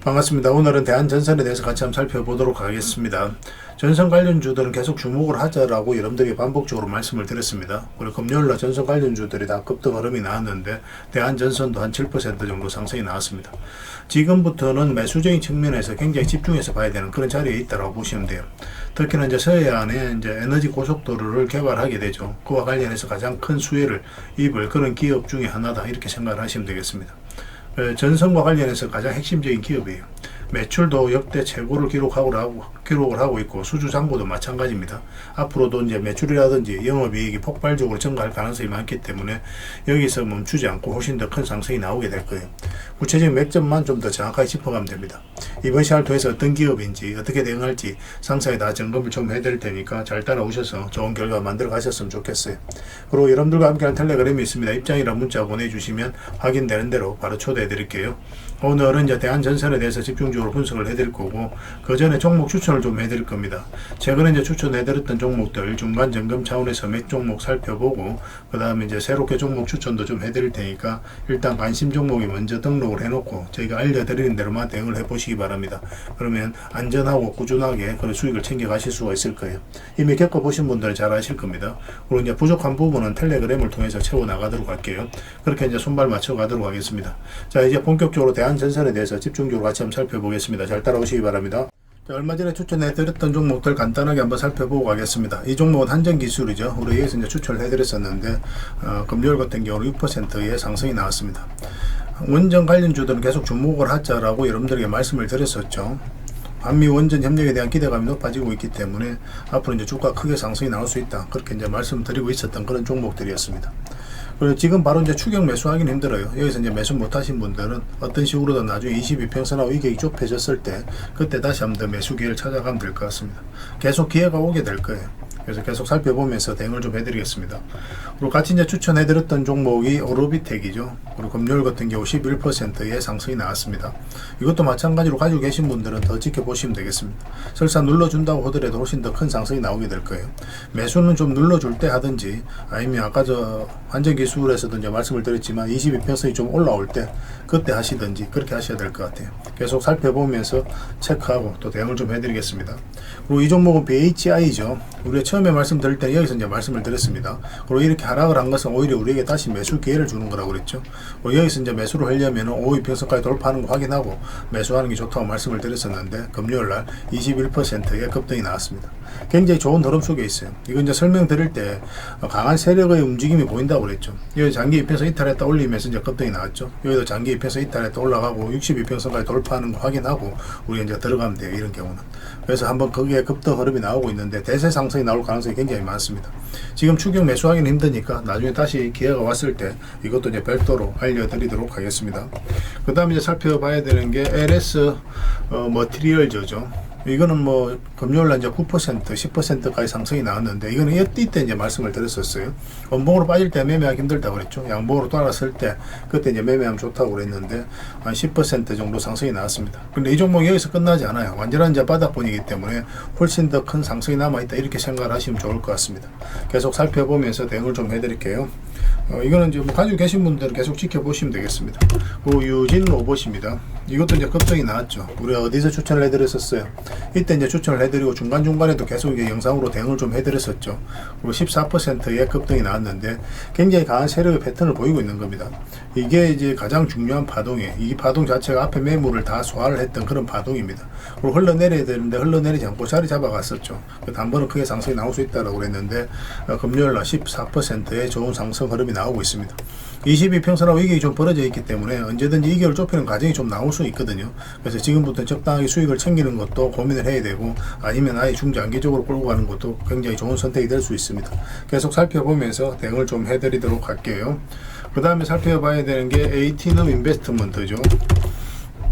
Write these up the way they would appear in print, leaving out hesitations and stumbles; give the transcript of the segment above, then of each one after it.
반갑습니다. 오늘은 대한전선에 대해서 같이 한번 살펴보도록 하겠습니다. 전선 관련주들은 계속 주목을 하자라고 여러분들이 반복적으로 말씀을 드렸습니다. 그리고 금요일날 전선 관련주들이 다 급등 흐름이 나왔는데 대한전선도 한 7% 정도 상승이 나왔습니다. 지금부터는 매수적인 측면에서 굉장히 집중해서 봐야 되는 그런 자리에 있다고 보시면 돼요. 특히나 이제 서해안에 이제 에너지 고속도로를 개발하게 되죠. 그와 관련해서 가장 큰 수혜를 입을 그런 기업 중에 하나다 이렇게 생각을 하시면 되겠습니다. 전선과 관련해서 가장 핵심적인 기업이에요. 매출도 역대 최고를 기록을 하고 있고 수주잔고도 마찬가지입니다. 앞으로도 이제 매출이라든지 영업이익이 폭발적으로 증가할 가능성이 많기 때문에 여기서 멈추지 않고 훨씬 더 큰 상승이 나오게 될 거예요. 구체적인 맥점만 좀 더 정확하게 짚어가면 됩니다. 이번 시간을 통해서 어떤 기업인지 어떻게 대응할지 상세히 다 점검을 좀 해드릴 테니까 잘 따라오셔서 좋은 결과 만들어 가셨으면 좋겠어요. 그리고 여러분들과 함께하는 텔레그램이 있습니다. 입장이란 문자 보내주시면 확인되는 대로 바로 초대해 드릴게요. 오늘은 이제 대한전선에 대해서 집중적으로 분석을 해드릴 거고, 그 전에 종목 추천을 좀 해드릴 겁니다. 최근에 이제 추천해드렸던 종목들 중간 점검 차원에서 몇 종목 살펴보고, 그 다음에 이제 새롭게 종목 추천도 좀 해드릴 테니까 일단 관심 종목이 먼저 등록을 해놓고 저희가 알려드리는 대로만 대응을 해보시기 바랍니다. 그러면 안전하고 꾸준하게 그런 수익을 챙겨가실 수가 있을 거예요. 이미 겪어보신 분들은 잘 아실 겁니다. 그리고 이제 부족한 부분은 텔레그램을 통해서 채워나가도록 할게요. 그렇게 이제 손발 맞춰가도록 하겠습니다. 자, 이제 본격적으로 대한전선에 대해서 집중적으로 같이 한번 살펴보겠습니다. 잘 따라오시기 바랍니다. 자, 얼마 전에 추천해드렸던 종목들 간단하게 한번 살펴보고 가겠습니다. 이 종목은 한전기술이죠. 우리 여기서 이제 추천을 해드렸었는데 금요일 같은 경우는 6%의 상승이 나왔습니다. 원전 관련주들은 계속 주목을 하자라고 여러분들에게 말씀을 드렸었죠. 한미 원전 협력에 대한 기대감이 높아지고 있기 때문에 앞으로 이제 주가 크게 상승이 나올 수 있다. 그렇게 이제 말씀드리고 있었던 그런 종목들이었습니다. 그리고 지금 바로 이제 추격 매수하기는 힘들어요. 여기서 이제 매수 못하신 분들은 어떤 식으로든 나중에 22평선하고 이격이 좁혀졌을 때 그때 다시 한번 더 매수 기회를 찾아가면 될 것 같습니다. 계속 기회가 오게 될 거예요. 그래서 계속 살펴보면서 대응을 좀 해드리겠습니다. 그리고 같이 이제 추천해드렸던 종목이 오로비텍이죠. 그리고 금요일 같은 경우 11%의 상승이 나왔습니다. 이것도 마찬가지로 가지고 계신 분들은 더 지켜보시면 되겠습니다. 설사 눌러준다고 하더라도 훨씬 더 큰 상승이 나오게 될 거예요. 매수는 좀 눌러줄 때 하든지, 아니면 아까 저 한전기술에서도 이제 말씀을 드렸지만 22평선이 좀 올라올 때 그때 하시든지 그렇게 하셔야 될 것 같아요. 계속 살펴보면서 체크하고 또 대응을 좀 해드리겠습니다. 그리고 이 종목은 BHI죠. 우리가 처음에 말씀드릴 때 여기서 이제 말씀을 드렸습니다. 그리고 이렇게 하락을 한 것은 오히려 우리에게 다시 매수 기회를 주는 거라고 그랬죠. 그리고 여기서 이제 매수를 하려면 5위평선까지 돌파하는 거 확인하고 매수하는 게 좋다고 말씀을 드렸었는데 금요일날 21%의 급등이 나왔습니다. 굉장히 좋은 흐름 속에 있어요. 이거 이제 설명드릴 때 강한 세력의 움직임이 보인다고 그랬죠. 여기 장기 이평선 이탈했다 올리면서 이제 급등이 나왔죠. 여기도 장기 이평선 이탈했다 올라가고 62평선까지 돌파하는 거 확인하고 우리가 이제 들어가면 돼요. 이런 경우는. 그래서 한번 거기에 급등 흐름이 나오고 있는데 대세 상승이 나올 가능성이 굉장히 많습니다. 지금 추격 매수하기는 힘드니까 나중에 다시 기회가 왔을 때 이것도 이제 별도로 알려드리도록 하겠습니다. 그 다음에 이제 살펴봐야 되는 게 LS 머티리얼즈죠. 이거는 뭐 금요일날 이제 9%, 10%까지 상승이 나왔는데 이거는 이때 이제 말씀을 드렸었어요. 원봉으로 빠질 때 매매하기 힘들다고 그랬죠. 양봉으로 따랐을 때 그때 이제 매매하면 좋다고 그랬는데 한 10% 정도 상승이 나왔습니다. 근데 이 종목이 여기서 끝나지 않아요. 완전한 이제 바닥권이기 때문에 훨씬 더 큰 상승이 남아있다 이렇게 생각을 하시면 좋을 것 같습니다. 계속 살펴보면서 대응을 좀 해드릴게요. 이거는 이제 뭐 가지고 계신 분들은 계속 지켜보시면 되겠습니다. 그 유진 로봇입니다. 이것도 이제 급등이 나왔죠. 우리가 어디서 추천을 해드렸었어요. 이때 이제 추천을 해드리고 중간중간에도 계속 이게 영상으로 대응을 좀 해드렸었죠. 그리고 14%의 급등이 나왔는데 굉장히 강한 세력의 패턴을 보이고 있는 겁니다. 이게 이제 가장 중요한 파동이에요. 이 파동 자체가 앞에 매물을 다 소화를 했던 그런 파동입니다. 그리고 흘러내려야 되는데 흘러내리지 않고 자리 잡아갔었죠. 단번에 크게 상승이 나올 수 있다고 그랬는데 금요일날 14%의 좋은 상승 흐름이 나오고 있습니다. 22평선하고 이격이 좀 벌어져 있기 때문에 언제든지 이격을 좁히는 과정이 좀 나올 수 있거든요. 그래서 지금부터 적당하게 수익을 챙기는 것도 고민을 해야 되고, 아니면 아예 중장기적으로 끌고 가는 것도 굉장히 좋은 선택이 될 수 있습니다. 계속 살펴보면서 대응을 좀 해드리도록 할게요. 그 다음에 살펴봐야 되는 게 에이티넘 인베스트먼트죠.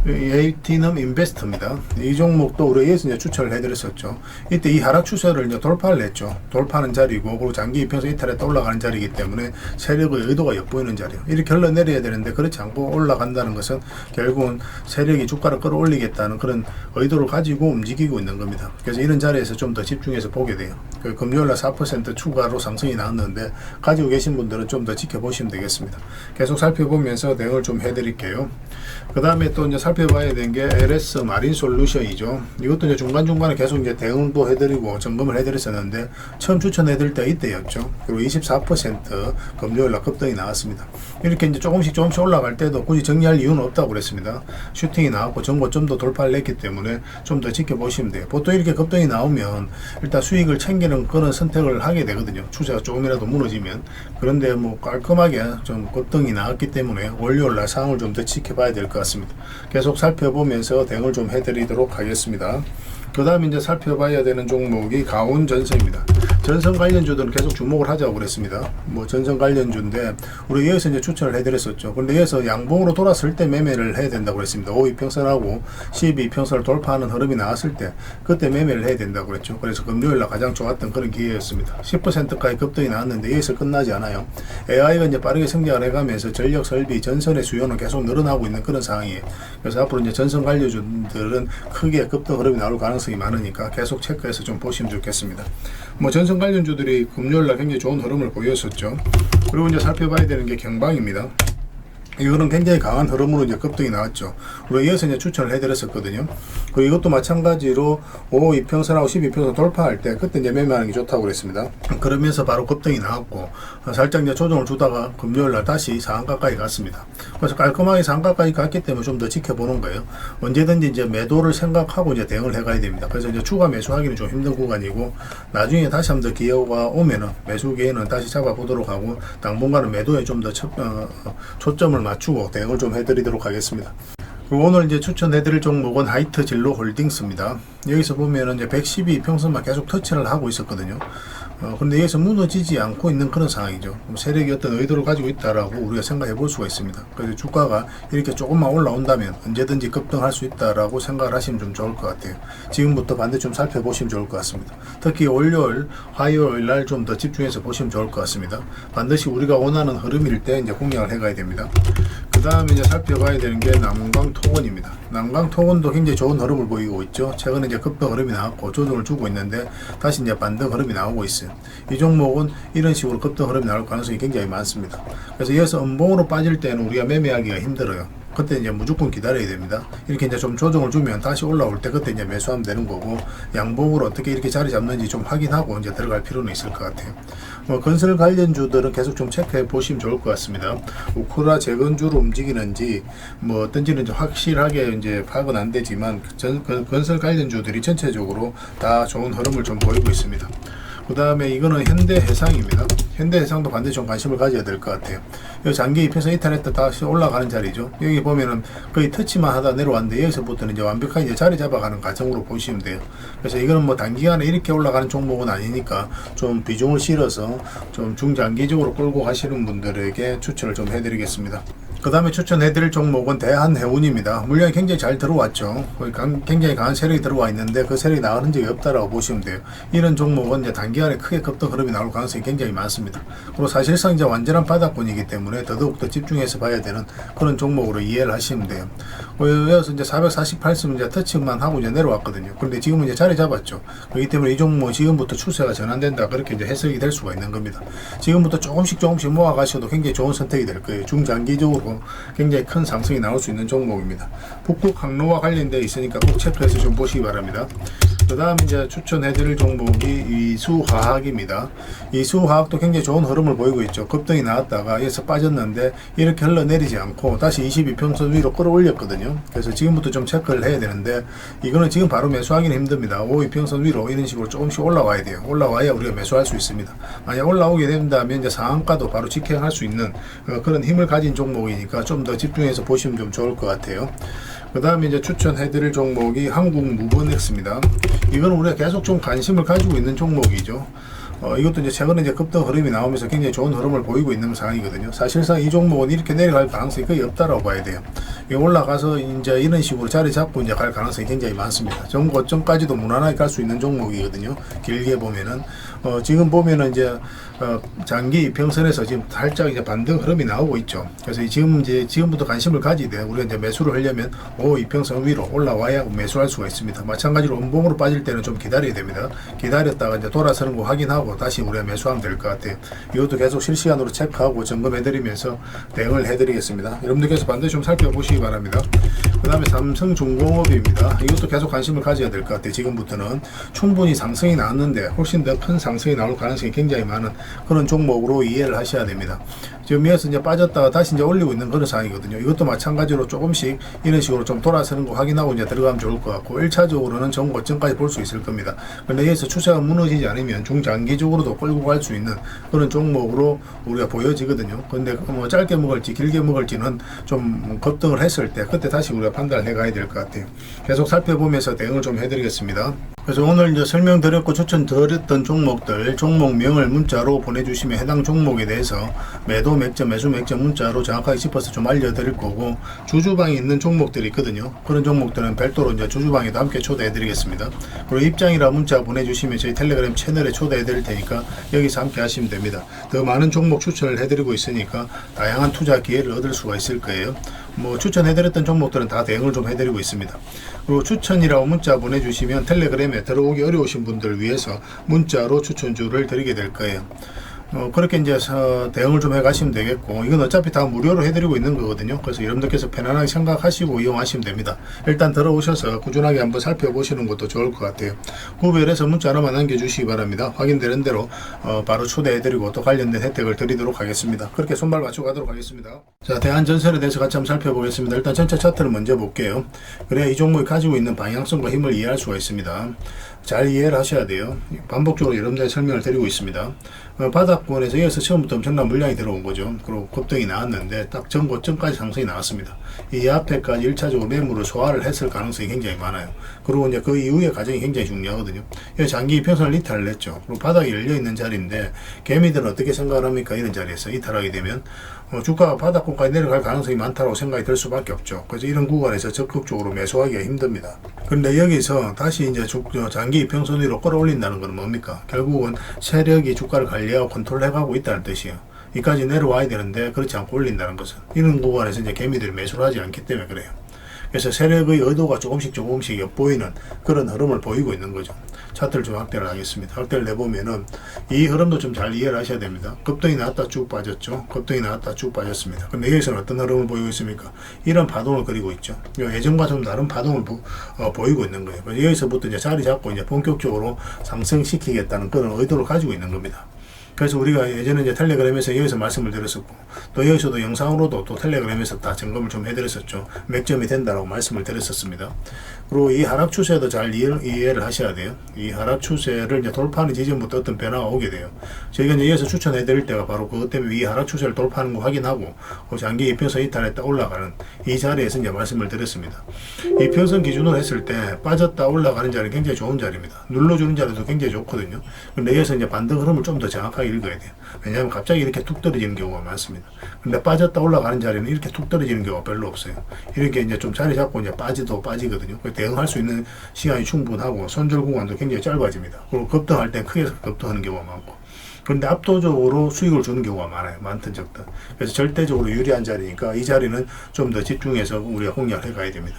에이티넘 인베스트입니다. 이 종목도 우리가 예전에 추천을 해드렸었죠. 이때 이 하락 추세를 이제 돌파를 했죠. 돌파하는 자리고, 그리고 장기 이평선 이탈했다 올라가는 자리이기 때문에 세력의 의도가 엿보이는 자리예요. 이렇게 흘러내려야 되는데 그렇지 않고 올라간다는 것은 결국은 세력이 주가를 끌어올리겠다는 그런 의도를 가지고 움직이고 있는 겁니다. 그래서 이런 자리에서 좀 더 집중해서 보게 돼요. 금요일날 4% 추가로 상승이 나왔는데 가지고 계신 분들은 좀 더 지켜보시면 되겠습니다. 계속 살펴보면서 대응을 좀 해드릴게요. 그 다음에 또 이제 살펴봐야 되는 게 LS 마린 솔루션이죠. 이것도 이제 중간중간에 계속 이제 대응도 해드리고 점검을 해드렸었는데 처음 추천해드릴 때 이때였죠. 그리고 24% 금요일날 급등이 나왔습니다. 이렇게 이제 조금씩 올라갈 때도 굳이 정리할 이유는 없다고 그랬습니다. 슈팅이 나왔고 전고점도 돌파를 했기 때문에 좀 더 지켜보시면 돼요. 보통 이렇게 급등이 나오면 일단 수익을 챙기는 그런 선택을 하게 되거든요. 추세가 조금이라도 무너지면. 그런데 뭐 깔끔하게 좀 급등이 나왔기 때문에 월요일날 상황을 좀 더 지켜봐야 될 것 같습니다. 계속 살펴보면서 대응을 좀 해드리도록 하겠습니다. 그 다음에 이제 살펴봐야 되는 종목이 가온전선입니다. 전선 관련주들은 계속 주목을 하자고 그랬습니다. 뭐 전선 관련주인데 우리 여기서 이제 추천을 해드렸었죠. 근데 여기서 양봉으로 돌았을 때 매매를 해야 된다고 그랬습니다. 5이평선하고 12이평선을 돌파하는 흐름이 나왔을 때 그때 매매를 해야 된다고 그랬죠. 그래서 금요일날 가장 좋았던 그런 기회였습니다. 10%까지 급등이 나왔는데 여기서 끝나지 않아요. AI가 이제 빠르게 성장을 해가면서 전력 설비 전선의 수요는 계속 늘어나고 있는 그런 상황이에요. 그래서 앞으로 이제 전선 관련주들은 크게 급등 흐름이 나올 가능성이 많으니까 계속 체크해서 좀 보시면 좋겠습니다. 뭐 전선 관련주들이 금요일날 굉장히 좋은 흐름을 보였었죠. 그리고 이제 살펴봐야 되는 게 경방입니다. 이거는 굉장히 강한 흐름으로 이제 급등이 나왔죠. 우리가 이어서 이제 추천을 해드렸었거든요. 그리고 이것도 마찬가지로 5이평선하고 12평선 돌파할 때 그때 이제 매매하는 게 좋다고 그랬습니다. 그러면서 바로 급등이 나왔고 살짝 이제 조정을 주다가 금요일날 다시 상한가까지 갔습니다. 그래서 깔끔하게 상한가까지 갔기 때문에 좀 더 지켜보는 거예요. 언제든지 이제 매도를 생각하고 이제 대응을 해가야 됩니다. 그래서 이제 추가 매수하기는 좀 힘든 구간이고 나중에 다시 한번 더 기회가 오면은 매수 기회는 다시 잡아보도록 하고 당분간은 매도에 좀 더 초점을 맞추고 대응을 좀 해드리도록 하겠습니다. 그리고 오늘 이제 추천해드릴 종목은 하이트 진로 홀딩스입니다. 여기서 보면은 이제 112평선만 계속 터치를 하고 있었거든요. 근데 여기서 무너지지 않고 있는 그런 상황이죠. 세력이 어떤 의도를 가지고 있다라고 우리가 생각해 볼 수가 있습니다. 그래서 주가가 이렇게 조금만 올라온다면 언제든지 급등할 수 있다라고 생각을 하시면 좀 좋을 것 같아요. 지금부터 반대 좀 살펴보시면 좋을 것 같습니다. 특히 월요일, 화요일 날 좀 더 집중해서 보시면 좋을 것 같습니다. 반드시 우리가 원하는 흐름일 때 이제 공략을 해가야 됩니다. 그 다음에 이제 살펴봐야 되는 게 남광통원입니다. 남광통원도 굉장히 좋은 흐름을 보이고 있죠. 최근에 이제 급등 흐름이 나왔고 조정을 주고 있는데 다시 이제 반등 흐름이 나오고 있어요. 이 종목은 이런 식으로 급등 흐름이 나올 가능성이 굉장히 많습니다. 그래서 이어서 음봉으로 빠질 때는 우리가 매매하기가 힘들어요. 그때 이제 무조건 기다려야 됩니다. 이렇게 이제 좀 조정을 주면 다시 올라올 때 그때 이제 매수하면 되는 거고 양봉으로 어떻게 이렇게 자리 잡는지 좀 확인하고 이제 들어갈 필요는 있을 것 같아요. 뭐 건설 관련주들은 계속 좀 체크해 보시면 좋을 것 같습니다. 우크라 재건주로 움직이는지 뭐 어떤지는 이제 확실하게 이제 파악은 안 되지만 건설 관련주들이 전체적으로 다 좋은 흐름을 좀 보이고 있습니다. 그 다음에 이거는 현대해상입니다. 현대해상도 반드시 좀 관심을 가져야 될 것 같아요. 여기 장기 입혀서 이탈했다 다시 올라가는 자리죠. 여기 보면은 거의 터치만 하다 내려왔는데 여기서부터는 이제 완벽하게 이제 자리 잡아가는 과정으로 보시면 돼요. 그래서 이거는 뭐 단기간에 이렇게 올라가는 종목은 아니니까 좀 비중을 실어서 좀 중장기적으로 끌고 가시는 분들에게 추천을 좀 해드리겠습니다. 그 다음에 추천해드릴 종목은 대한해운입니다. 물량이 굉장히 잘 들어왔죠. 굉장히 강한 세력이 들어와 있는데 그 세력이 나가는 적이 없다라고 보시면 돼요. 이런 종목은 이제 단기간에 크게 급등 흐름이 나올 가능성이 굉장히 많습니다. 그리고 사실상 이제 완전한 바닥권이기 때문에 더더욱 더 집중해서 봐야 되는 그런 종목으로 이해를 하시면 돼요. 그래서 이제 448선 이제 터치만 하고 이제 내려왔거든요. 그런데 지금은 이제 자리 잡았죠. 그렇기 때문에 이 종목 지금부터 추세가 전환된다 그렇게 이제 해석이 될 수가 있는 겁니다. 지금부터 조금씩 모아 가셔도 굉장히 좋은 선택이 될 거예요. 중장기적으로 굉장히 큰 상승이 나올 수 있는 종목입니다. 북극 항로와 관련되어 있으니까 꼭 체크해서 좀 보시기 바랍니다. 그 다음 이제 추천해드릴 종목이 이수화학입니다. 이수화학도 굉장히 좋은 흐름을 보이고 있죠. 급등이 나왔다가 여기서 빠졌는데 이렇게 흘러내리지 않고 다시 22평선 위로 끌어올렸거든요. 그래서 지금부터 좀 체크를 해야 되는데 이거는 지금 바로 매수하기는 힘듭니다. 5이평선 위로 이런 식으로 조금씩 올라와야 돼요. 올라와야 우리가 매수할 수 있습니다. 만약 올라오게 된다면 이제 상한가도 바로 직행할 수 있는 그런 힘을 가진 종목이니까 좀 더 집중해서 보시면 좀 좋을 것 같아요. 그 다음에 이제 추천해드릴 종목이 한국무건엑스입니다. 이거는 우리가 계속 좀 관심을 가지고 있는 종목이죠. 이것도 이제 최근에 이제 급등 흐름이 나오면서 굉장히 좋은 흐름을 보이고 있는 상황이거든요. 사실상 이 종목은 이렇게 내려갈 가능성이 거의 없다라고 봐야 돼요. 올라가서 이제 이런 식으로 자리 잡고 이제 갈 가능성이 굉장히 많습니다. 전고점까지도 무난하게 갈 수 있는 종목이거든요. 길게 보면은 지금 보면은 이제 장기 이평선에서 지금 살짝 이제 반등 흐름이 나오고 있죠. 그래서 지금부터 관심을 가지되 우리가 이제 매수를 하려면 이평선 위로 올라와야 매수할 수가 있습니다. 마찬가지로 음봉으로 빠질 때는 좀 기다려야 됩니다. 기다렸다가 이제 돌아서는 거 확인하고 하고 다시 우리가 매수하면 될 것 같아요. 이것도 계속 실시간으로 체크하고 점검해드리면서 대응을 해드리겠습니다. 여러분들께서 반드시 좀 살펴보시기 바랍니다. 그 다음에 삼성중공업입니다. 이것도 계속 관심을 가져야 될 것 같아요. 지금부터는 충분히 상승이 나왔는데 훨씬 더 큰 상승이 나올 가능성이 굉장히 많은 그런 종목으로 이해를 하셔야 됩니다. 지금 위에서 이제 빠졌다가 다시 이제 올리고 있는 그런 상황이거든요. 이것도 마찬가지로 조금씩 이런 식으로 좀 돌아서는 거 확인하고 이제 들어가면 좋을 것 같고, 1차적으로는 전 고점까지 볼 수 있을 겁니다. 그런데 여기서 추세가 무너지지 않으면 중장기적으로도 끌고 갈 수 있는 그런 종목으로 우리가 보여지거든요. 근데 뭐 짧게 먹을지 길게 먹을지는 좀 급등을 했을 때 그때 다시 우리가 판단을 해가야 될 것 같아요. 계속 살펴보면서 대응을 좀 해드리겠습니다. 그래서 오늘 이제 설명드렸고 추천드렸던 종목들, 종목명을 문자로 보내주시면 해당 종목에 대해서 매도 맥점, 매수 맥점 문자로 정확하게 짚어서 좀 알려드릴 거고, 주주방에 있는 종목들이 있거든요. 그런 종목들은 별도로 이제 주주방에도 함께 초대해드리겠습니다. 그리고 입장이라 문자 보내주시면 저희 텔레그램 채널에 초대해드릴 테니까 여기서 함께 하시면 됩니다. 더 많은 종목 추천을 해드리고 있으니까 다양한 투자 기회를 얻을 수가 있을 거예요. 뭐 추천해드렸던 종목들은 다 대응을 좀 해드리고 있습니다. 그리고 추천이라고 문자 보내주시면 텔레그램에 들어오기 어려우신 분들을 위해서 문자로 추천주를 드리게 될 거예요. 그렇게 이제 대응을 좀 해가시면 되겠고, 이건 어차피 다 무료로 해드리고 있는 거거든요. 그래서 여러분들께서 편안하게 생각하시고 이용하시면 됩니다. 일단 들어오셔서 꾸준하게 한번 살펴보시는 것도 좋을 것 같아요. 구별해서 문자 하나만 남겨주시기 바랍니다. 확인되는 대로 바로 초대해드리고 또 관련된 혜택을 드리도록 하겠습니다. 그렇게 손발 맞추고 가도록 하겠습니다. 자, 대한전선에 대해서 같이 한번 살펴보겠습니다. 일단 전체 차트를 먼저 볼게요. 그래야 이 종목이 가지고 있는 방향성과 힘을 이해할 수가 있습니다. 잘 이해를 하셔야 돼요. 반복적으로 여러분들의 설명을 드리고 있습니다. 바닥권에서 여기서 처음부터 엄청난 물량이 들어온 거죠. 그리고 급등이 나왔는데 딱 전고점까지 상승이 나왔습니다. 이 앞에까지 1차적으로 매물을 소화를 했을 가능성이 굉장히 많아요. 그리고 이제 그 이후의 과정이 굉장히 중요하거든요. 여기 장기 이평선을 이탈을 했죠. 그리고 바닥이 열려있는 자리인데 개미들은 어떻게 생각을 합니까? 이런 자리에서 이탈하게 되면 주가가 바닥권까지 내려갈 가능성이 많다고 생각이 들 수밖에 없죠. 그래서 이런 구간에서 적극적으로 매수하기가 힘듭니다. 그런데 여기서 다시 이제 장기 이평선 위로 끌어올린다는 건 뭡니까? 결국은 세력이 주가를 관리하고 컨트롤해가고 있다는 뜻이에요. 이까지 내려와야 되는데 그렇지 않고 올린다는 것은, 이런 구간에서 이제 개미들이 매수를 하지 않기 때문에 그래요. 그래서 세력의 의도가 조금씩 엿보이는 그런 흐름을 보이고 있는 거죠. 차트를 좀 확대를 하겠습니다. 확대를 내보면은 이 흐름도 좀 잘 이해를 하셔야 됩니다. 급등이 나왔다 쭉 빠졌죠. 급등이 나왔다 쭉 빠졌습니다. 근데 여기서는 어떤 흐름을 보이고 있습니까? 이런 파동을 그리고 있죠. 예전과 좀 다른 파동을 보이고 있는 거예요. 그래서 여기서부터 이제 자리 잡고 이제 본격적으로 상승시키겠다는 그런 의도를 가지고 있는 겁니다. 그래서 우리가 예전에 이제 텔레그램에서 여기서 말씀을 드렸었고, 또 여기서도 영상으로도 또 텔레그램에서 다 점검을 좀 해드렸었죠. 맥점이 된다라고 말씀을 드렸었습니다. 그리고 이 하락 추세도 잘 이해를 하셔야 돼요. 이 하락 추세를 이제 돌파하는 지점부터 어떤 변화가 오게 돼요. 저희가 이제 여기서 추천해 드릴 때가 바로 그것 때문에 이 하락 추세를 돌파하는 거 확인하고, 그 장기 이평선 이탈했다 올라가는 이 자리에서 이제 말씀을 드렸습니다. 이평선 기준으로 했을 때 빠졌다 올라가는 자리는 굉장히 좋은 자리입니다. 눌러주는 자리도 굉장히 좋거든요. 근데 여기서 이제 반등 흐름을 좀 더 정확하게 읽어야 돼요. 왜냐하면 갑자기 이렇게 툭 떨어지는 경우가 많습니다. 근데 빠졌다 올라가는 자리는 이렇게 툭 떨어지는 경우가 별로 없어요. 이렇게 이제 좀 자리 잡고 이제 빠지거든요. 대응할 수 있는 시간이 충분하고 손절 구간도 굉장히 짧아집니다. 그리고 급등할 때 크게 급등하는 경우가 많고, 그런데 압도적으로 수익을 주는 경우가 많아요. 많든 적든. 그래서 절대적으로 유리한 자리니까 이 자리는 좀 더 집중해서 우리가 공략을 해가야 됩니다.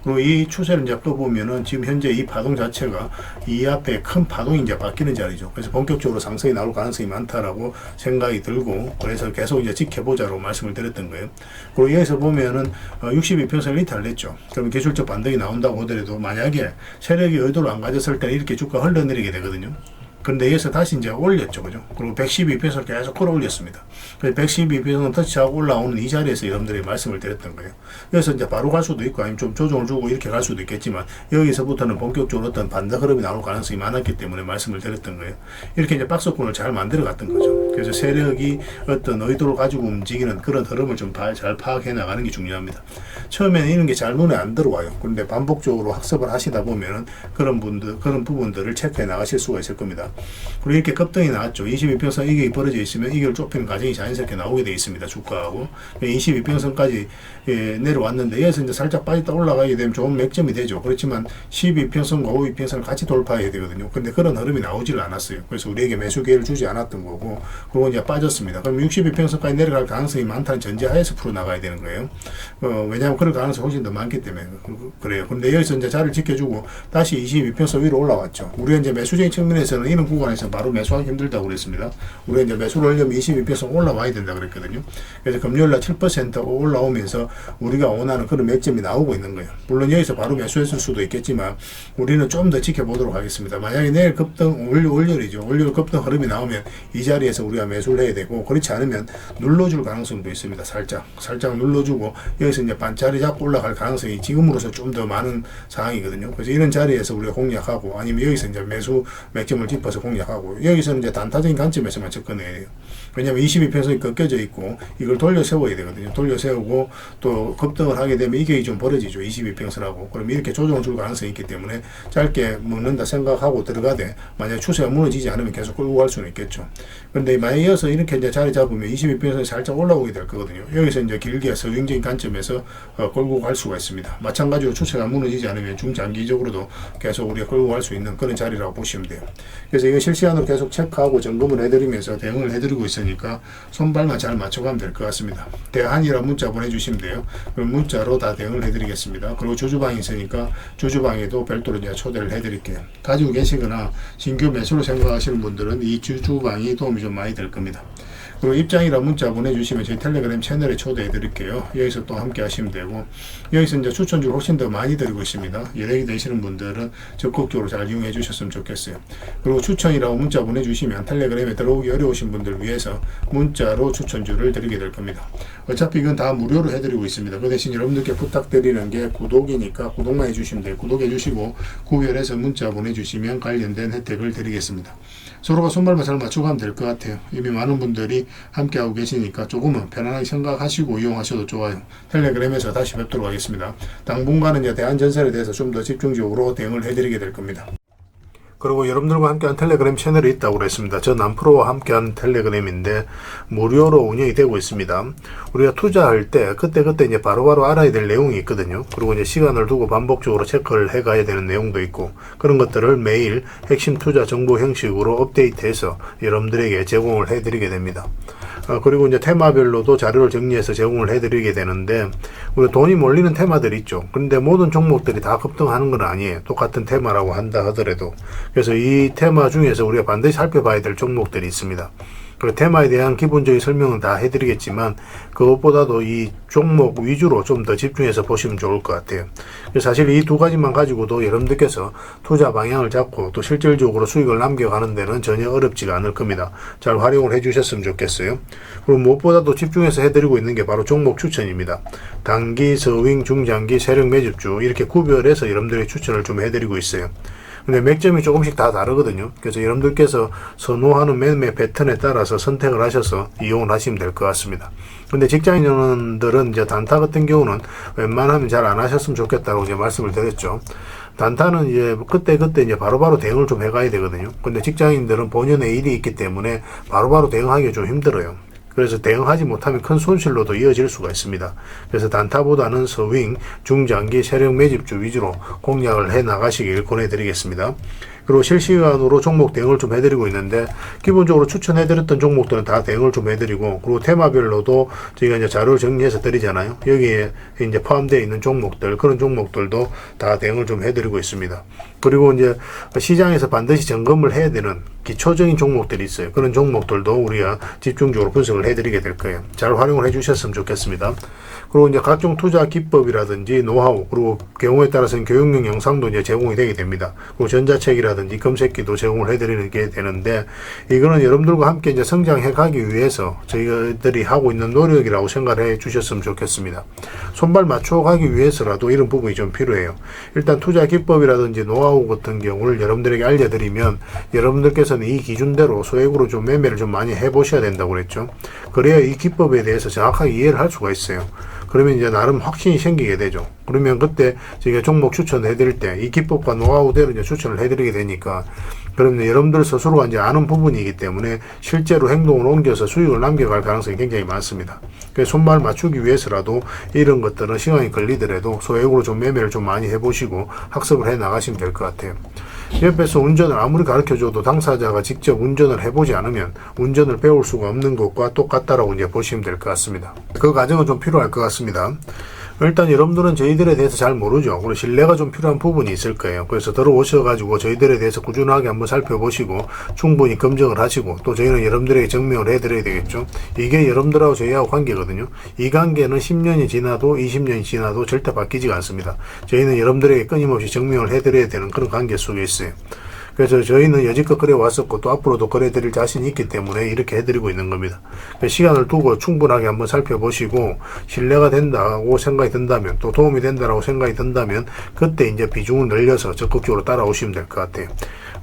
그리고 이 추세를 이제 떠보면은 지금 현재 이 파동 자체가 이 앞에 큰 파동이 이제 바뀌는 자리죠. 그래서 본격적으로 상승이 나올 가능성이 많다라고 생각이 들고, 그래서 계속 이제 지켜보자고 말씀을 드렸던 거예요. 그리고 여기서 보면은 62평선을 이탈했죠. 그럼 기술적 반등이 나온다고 하더라도 만약에 세력이 의도를 안 가졌을 때는 이렇게 주가 흘러내리게 되거든요. 근데 여기서 다시 이제 올렸죠. 그죠? 그리고 112평선을 계속 끌어올렸습니다. 그래서 112평선 터치하고 올라오는 이 자리에서 여러분들이 말씀을 드렸던 거예요. 그래서 이제 바로 갈 수도 있고, 아니면 좀 조정을 주고 이렇게 갈 수도 있겠지만, 여기서부터는 본격적으로 어떤 반등 흐름이 나올 가능성이 많았기 때문에 말씀을 드렸던 거예요. 이렇게 이제 박스권을 잘 만들어 갔던 거죠. 그래서 세력이 어떤 의도를 가지고 움직이는 그런 흐름을 좀 잘 파악해 나가는 게 중요합니다. 처음에는 이런 게 잘 눈에 안 들어와요. 그런데 반복적으로 학습을 하시다 보면은 그런 부분들을 체크해 나가실 수가 있을 겁니다. 그리고 이렇게 급등이 나왔죠. 22평선 이격이 벌어져 있으면 이격을 좁히는 과정이 자연스럽게 나오게 되어 있습니다. 주가하고 22평선까지 내려왔는데, 여기서 이제 살짝 빠졌다 올라가게 되면 좋은 맥점이 되죠. 그렇지만 12평선과 52평선을 같이 돌파해야 되거든요. 근데 그런 흐름이 나오질 않았어요. 그래서 우리에게 매수 기회를 주지 않았던 거고, 그리고 이제 빠졌습니다. 그럼 62평선까지 내려갈 가능성이 많다는 전제하에서 풀어나가야 되는 거예요. 왜냐하면 그럴 가능성이 훨씬 더 많기 때문에 그래요. 근데 여기서 이제 자리를 지켜주고 다시 22평선 위로 올라왔죠. 우리가 이제 매수적인 측면에서는 이런 이런 구간에서 바로 매수하기 힘들다고 그랬습니다. 우리가 이제 매수를 하려면 22평선 올라와야 된다 그랬거든요. 그래서 금요일날 7% 올라오면서 우리가 원하는 그런 맥점이 나오고 있는 거예요. 물론 여기서 바로 매수했을 수도 있겠지만 우리는 좀 더 지켜보도록 하겠습니다. 만약에 내일 급등, 월요일이죠. 월요일 급등 흐름이 나오면 이 자리에서 우리가 매수를 해야 되고, 그렇지 않으면 눌러줄 가능성도 있습니다. 살짝 눌러주고 여기서 이제 반자리 잡고 올라갈 가능성이 지금으로서 좀 더 많은 상황이거든요. 그래서 이런 자리에서 우리가 공략하고, 아니면 여기서 이제 매수 맥점을 짚어서 공략하고, 여기서는 이제 단타적인 관점에서만 접근해야 돼요. 왜냐하면 22평선이 꺾여져 있고 이걸 돌려 세워야 되거든요. 돌려 세우고 또 급등을 하게 되면 이게 좀 벌어지죠. 22평선하고. 그럼 이렇게 조정을 줄 가능성이 있기 때문에 짧게 먹는다 생각하고 들어가되, 만약 추세가 무너지지 않으면 계속 끌고 갈 수는 있겠죠. 그런데 만약에 이어서 이렇게 이제 자리 잡으면 22평선이 살짝 올라오게 될 거거든요. 여기서 이제 길게 서윙적인 관점에서 끌고 갈 수가 있습니다. 마찬가지로 추세가 무너지지 않으면 중장기적으로도 계속 우리가 끌고 갈 수 있는 그런 자리라고 보시면 돼요. 그래서 이거 실시간으로 계속 체크하고 점검을 해드리면서 대응을 해드리고 있으니까 손발만 잘 맞춰가면 될 것 같습니다. 대한이라 문자 보내주시면 돼요. 그럼 문자로 다 대응을 해드리겠습니다. 그리고 주주방이 있으니까 주주방에도 별도로 이제 초대를 해드릴게요. 가지고 계시거나 신규 매수로 생각하시는 분들은 이 주주방이 도움이 좀 많이 될 겁니다. 그리고 입장이라 문자 보내주시면 저희 텔레그램 채널에 초대해 드릴게요. 여기서 또 함께 하시면 되고, 여기서 이제 추천주를 훨씬 더 많이 드리고 있습니다. 연예계 되시는 분들은 적극적으로 잘 이용해 주셨으면 좋겠어요. 그리고 추천이라고 문자 보내주시면 텔레그램에 들어오기 어려우신 분들 위해서 문자로 추천주를 드리게 될 겁니다. 어차피 이건 다 무료로 해드리고 있습니다. 그 대신 여러분들께 부탁드리는 게 구독이니까 구독만 해주시면 돼요. 구독해 주시고 구별해서 문자 보내주시면 관련된 혜택을 드리겠습니다. 서로가 손발만 잘 맞추고 하면 될 것 같아요. 이미 많은 분들이 함께하고 계시니까 조금은 편안하게 생각하시고 이용하셔도 좋아요. 텔레그램에서 다시 뵙도록 하겠습니다. 당분간은 이제 대한전선에 대해서 좀 더 집중적으로 대응을 해드리게 될 겁니다. 그리고 여러분들과 함께한 텔레그램 채널이 있다고 그랬습니다. 저 남프로와 함께한 텔레그램인데 무료로 운영이 되고 있습니다. 우리가 투자할 때 그때 이제 바로바로 알아야 될 내용이 있거든요. 그리고 이제 시간을 두고 반복적으로 체크를 해가야 되는 내용도 있고, 그런 것들을 매일 핵심 투자 정보 형식으로 업데이트해서 여러분들에게 제공을 해드리게 됩니다. 그리고 이제 테마별로도 자료를 정리해서 제공을 해드리게 되는데, 우리 돈이 몰리는 테마들이 있죠. 그런데 모든 종목들이 다 급등하는 건 아니에요. 똑같은 테마라고 한다 하더라도. 그래서 이 테마 중에서 우리가 반드시 살펴봐야 될 종목들이 있습니다. 그 테마에 대한 기본적인 설명은 다 해드리겠지만, 그것보다도 이 종목 위주로 좀 더 집중해서 보시면 좋을 것 같아요. 사실 이 두 가지만 가지고도 여러분들께서 투자 방향을 잡고 또 실질적으로 수익을 남겨가는 데는 전혀 어렵지가 않을 겁니다. 잘 활용을 해주셨으면 좋겠어요. 그리고 무엇보다도 집중해서 해드리고 있는 게 바로 종목 추천입니다. 단기, 서윙, 중장기, 세력 매집주 이렇게 구별해서 여러분들의 추천을 좀 해드리고 있어요. 근데 맥점이 조금씩 다 다르거든요. 그래서 여러분들께서 선호하는 매매 패턴에 따라서 선택을 하셔서 이용을 하시면 될 것 같습니다. 근데 직장인들은 이제 단타 같은 경우는 웬만하면 잘 안 하셨으면 좋겠다고 이제 말씀을 드렸죠. 단타는 이제 그때 이제 바로바로 대응을 좀 해가야 되거든요. 근데 직장인들은 본연의 일이 있기 때문에 바로바로 대응하기가 좀 힘들어요. 그래서 대응하지 못하면 큰 손실로도 이어질 수가 있습니다. 그래서 단타보다는 서윙, 중장기, 세력 매집주 위주로 공략을 해 나가시길 권해드리겠습니다. 그리고 실시간으로 종목 대응을 좀 해드리고 있는데, 기본적으로 추천해드렸던 종목들은 다 대응을 좀 해드리고, 그리고 테마별로도 저희가 이제 자료를 정리해서 드리잖아요. 여기에 이제 포함되어 있는 종목들, 그런 종목들도 다 대응을 좀 해드리고 있습니다. 그리고 이제 시장에서 반드시 점검을 해야 되는 기초적인 종목들이 있어요. 그런 종목들도 우리가 집중적으로 분석을 해드리게 될 거예요. 잘 활용을 해주셨으면 좋겠습니다. 그리고 이제 각종 투자 기법이라든지 노하우, 그리고 경우에 따라서는 교육용 영상도 이제 제공이 되게 됩니다. 그리고 전자책이라든지 검색기도 제공을 해드리는 게 되는데, 이거는 여러분들과 함께 이제 성장해 가기 위해서 저희들이 하고 있는 노력이라고 생각해 주셨으면 좋겠습니다. 손발 맞춰 가기 위해서라도 이런 부분이 좀 필요해요. 일단 투자 기법이라든지 노하우 같은 경우를 여러분들에게 알려드리면, 여러분들께서는 이 기준대로 소액으로 좀 매매를 좀 많이 해보셔야 된다고 그랬죠. 그래야 이 기법에 대해서 정확하게 이해를 할 수가 있어요. 그러면 이제 나름 확신이 생기게 되죠. 그러면 그때 저희가 종목 추천을 해드릴 때 이 기법과 노하우대로 이제 추천을 해드리게 되니까, 그러면 여러분들 스스로가 이제 아는 부분이기 때문에 실제로 행동을 옮겨서 수익을 남겨갈 가능성이 굉장히 많습니다. 그래서 손발 맞추기 위해서라도 이런 것들은 시간이 걸리더라도 소액으로 좀 매매를 좀 많이 해보시고 학습을 해 나가시면 될 것 같아요. 옆에서 운전을 아무리 가르쳐줘도 당사자가 직접 운전을 해보지 않으면 운전을 배울 수가 없는 것과 똑같다라고 이제 보시면 될 것 같습니다. 그 과정은 좀 필요할 것 같습니다. 일단 여러분들은 저희들에 대해서 잘 모르죠. 그리고 신뢰가 좀 필요한 부분이 있을 거예요. 그래서 들어오셔가지고 저희들에 대해서 꾸준하게 한번 살펴보시고 충분히 검증을 하시고, 또 저희는 여러분들에게 증명을 해드려야 되겠죠. 이게 여러분들하고 저희하고 관계거든요. 이 관계는 10년이 지나도 20년이 지나도 절대 바뀌지가 않습니다. 저희는 여러분들에게 끊임없이 증명을 해드려야 되는 그런 관계 속에 있어요. 그래서 저희는 여지껏 그래 왔었고 또 앞으로도 그래 드릴 자신이 있기 때문에 이렇게 해드리고 있는 겁니다. 시간을 두고 충분하게 한번 살펴보시고 신뢰가 된다고 생각이 든다면, 또 도움이 된다고 생각이 든다면 그때 이제 비중을 늘려서 적극적으로 따라오시면 될 것 같아요.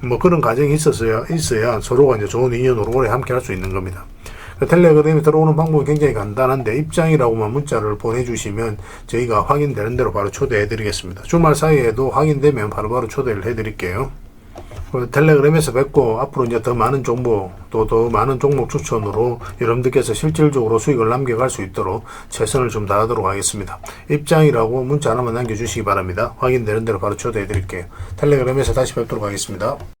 뭐 그런 과정이 있어야 서로가 이제 좋은 인연으로 오래 함께 할 수 있는 겁니다. 텔레그램에 들어오는 방법이 굉장히 간단한데, 입장이라고만 문자를 보내주시면 저희가 확인되는 대로 바로 초대해 드리겠습니다. 주말 사이에도 확인되면 바로바로 초대를 해 드릴게요. 텔레그램에서 뵙고, 앞으로 이제 더 많은 정보, 또 더 많은 종목 추천으로 여러분들께서 실질적으로 수익을 남겨갈 수 있도록 최선을 좀 다하도록 하겠습니다. 입장이라고 문자 하나만 남겨주시기 바랍니다. 확인되는 대로 바로 초대해 드릴게요. 텔레그램에서 다시 뵙도록 하겠습니다.